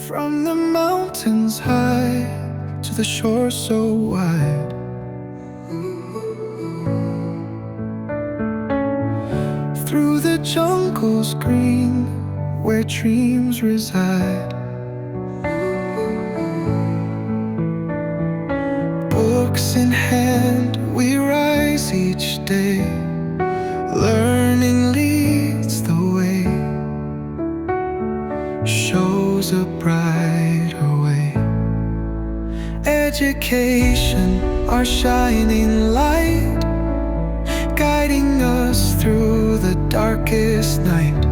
From the mountains high to the shore so wide, through the jungles green where dreams reside, books in hand we rise each day. Learning leads the way, shows a brighter way. Education, our shining light, guiding us through the darkest night.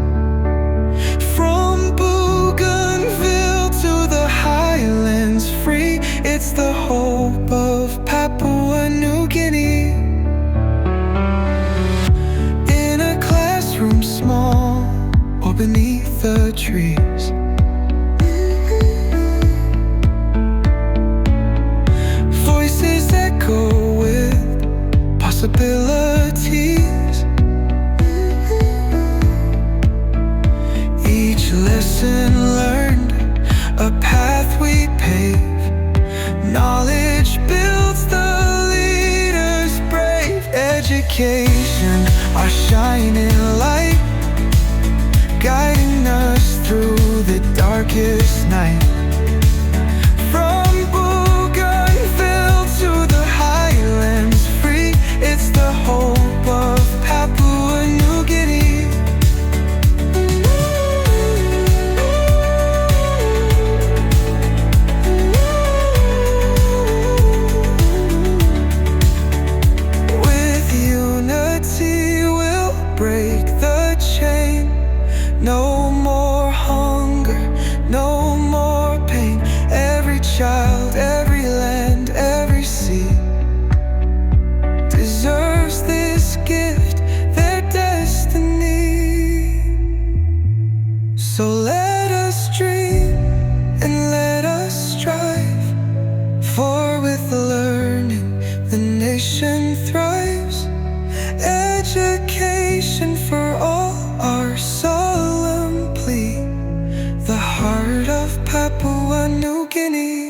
From Bougainville to the highlands free, it's the hope of Papua New Guinea. In a classroom small or beneath the trees, voices echo with possibilities. Each lesson learned, a path we pave. Knowledge builds the leaders brave. Education, our shining light, guiding us through the darkest night. From Bougainville to the highlands free, it's the hope of Papua New Guinea. With unity we'll break the chain. No more hunger, no more pain. Every child, every land, every sea deserves this gift, their destiny. So let us dream and let us strive, for with learning the nation thrives. Education for all, our solemn plea, the heart of Papua New Guinea.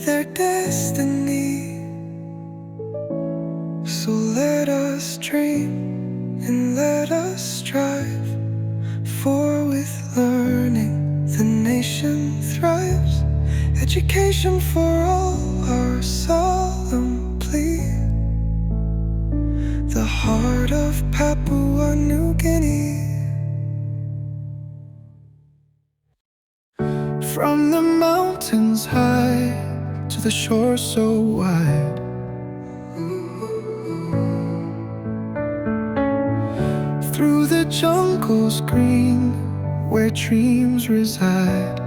Their destiny. So let us dream and let us strive, for with learning the nation thrives. Education for all, our solemn plea, the heart of Papua New Guinea. From the mountains high to the shore so wide, through the jungles green where dreams reside,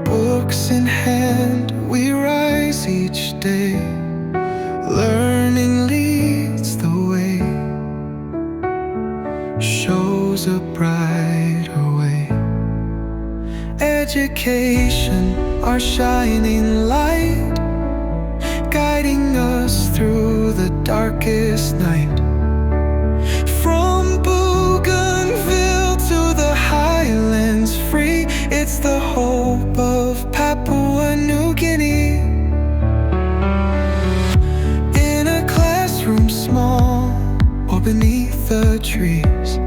books in hand we rise each day. Learning leads the way, shows a brighter way. Education, our shining light, guiding us through the darkest night. From Bougainville to the highlands free, it's the hope of Papua New Guinea. In a classroom small or beneath the trees,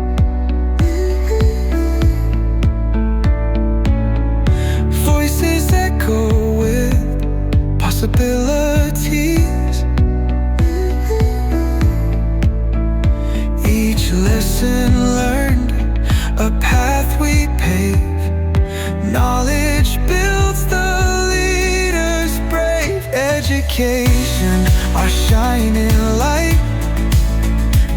voices echo with possibilities. Each lesson learned, a path we pave. Knowledge builds the leaders brave. Education, our shining light,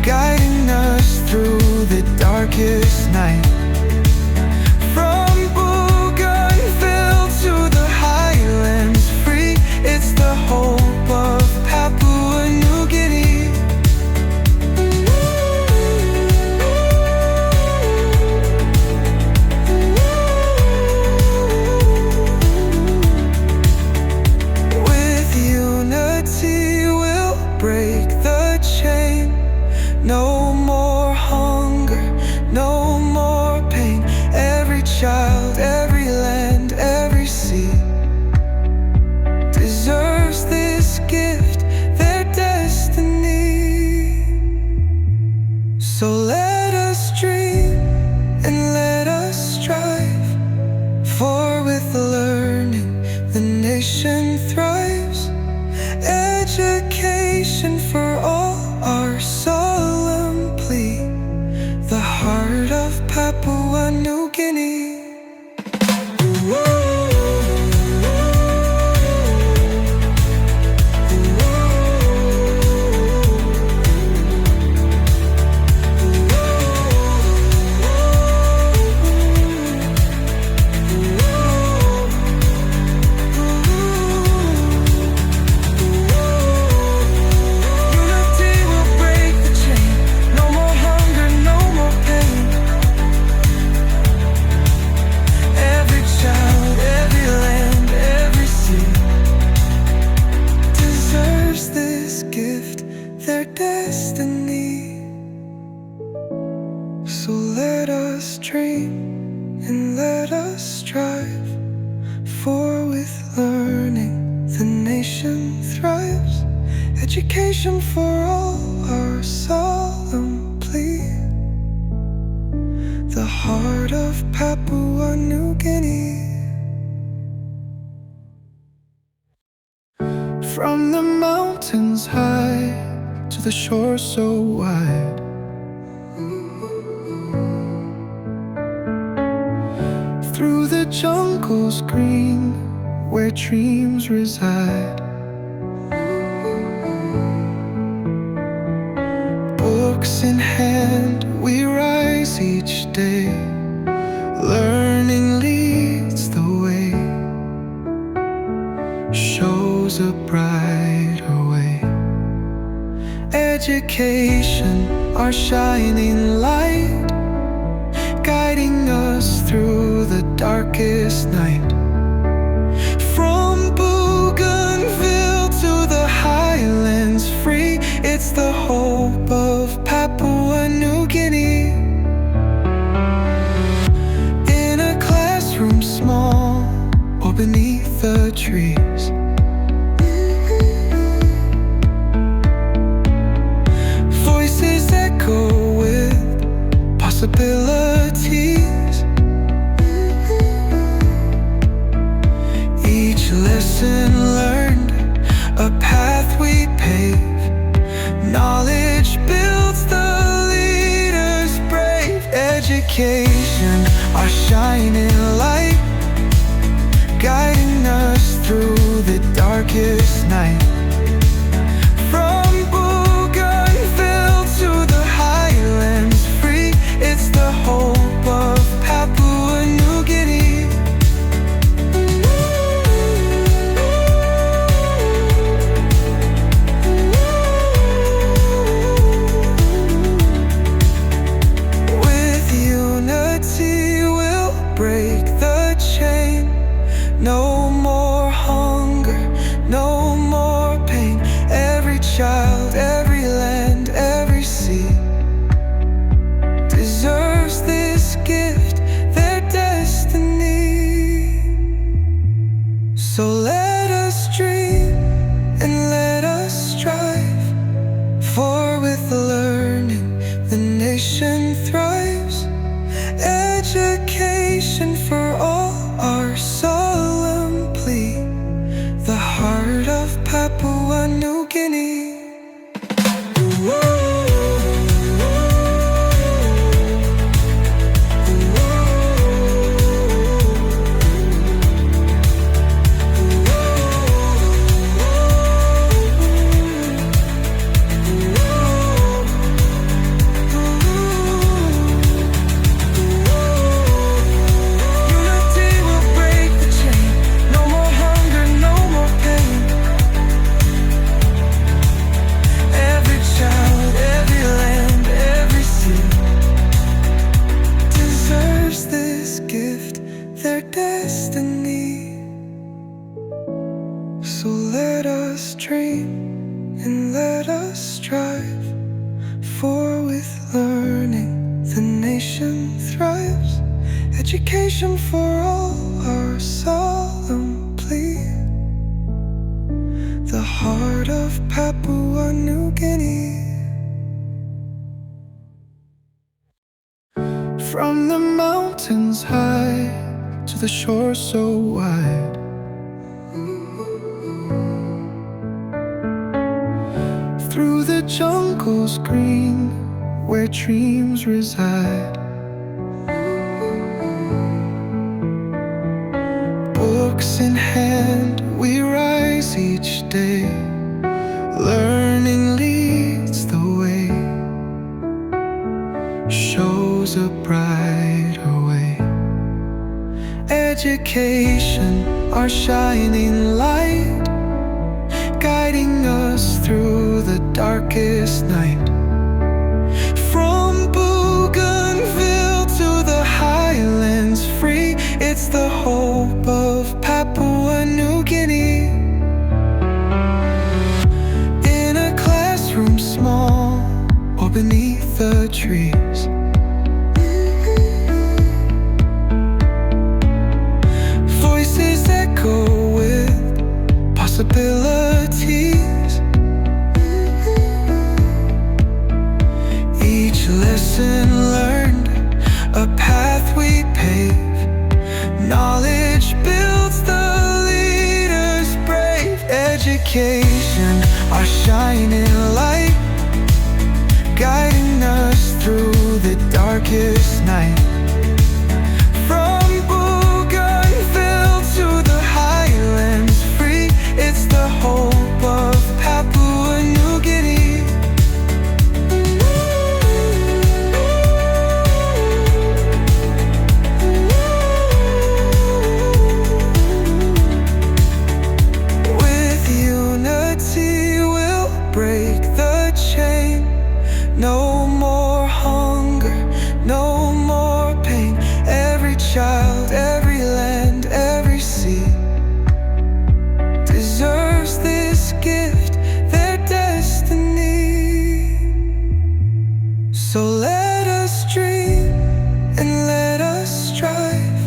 guiding us through the darkest night. From Bougainville to the highlands free, it's the hope of Papua New Guinea. With unity we'll break the chain. No more hunger, no more pain. Every child, every land, every sea deserves this gift, their destiny. So let us dream and let us strive, for with learning the nation thrives. Education for all, our solemn plea, the heart of Papua New Guinea. Their destiny. So let us dream and let us strive, for with learning the nation thrives. Education for all, our solemn plea, the heart of Papua New Guinea. From the mountains high to the shore so wide, through the jungles green where dreams reside, books in hand we rise each day. Learning leads the way, shows a brighter way. Education, our shining light, guiding us through the darkest night. From Bougainville to the highlands free, it's the hope of Papua New Guinea. In a classroom small or beneath the trees, voices echo with possibilities. Each lesson learned, a path we pave. Knowledge builds the leaders brave. Education, our shining light, guiding us through the darkest night. From Bougainville to the highlands free, it's the hope of Papua New Guinea. With unity we'll break the chain. No more hunger, no more So let us dream and let us strive, for with learning the nation thrives. Education for all, our solemn plea. The heart of Papua New Guinea. From the mountains high to the shore so wide, through the jungles green where dreams reside, books in hand we rise each day. Learning leads the way, shows a brighter way. Education, our shining light, guiding us through the darkest night. From Bougainville to the highlands free, it's the hope of Papua New Guinea. In a classroom small or beneath the trees, voices echo with possibilities. Each lesson learned, a path we pave. Knowledge builds the leaders brave. Education, our shining light, guiding us through the darkest night. From Bougainville to the highlands free, it's the hope of Papua New Guinea. With unity we'll break the chain. No more hunger, no more pain. Every child, every land, every sea deserves this gift, their destiny. So let us dream and let us strive,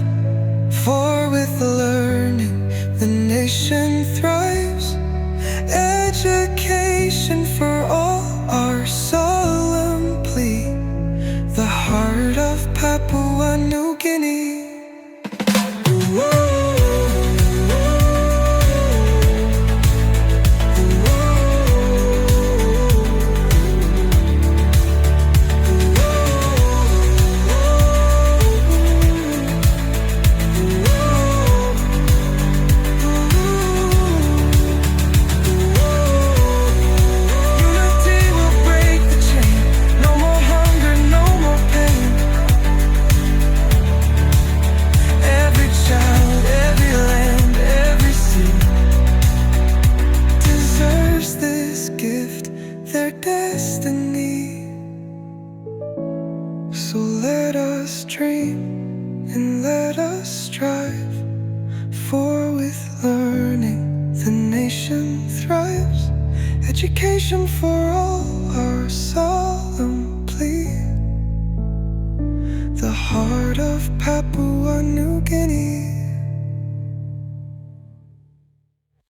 for with learning the nation thrives. Education for all, our solemn plea. The heart of Papua New Guinea. Their destiny. So let us dream and let us strive, for with learning the nation thrives. Education for all, our solemn plea. The heart of Papua New Guinea.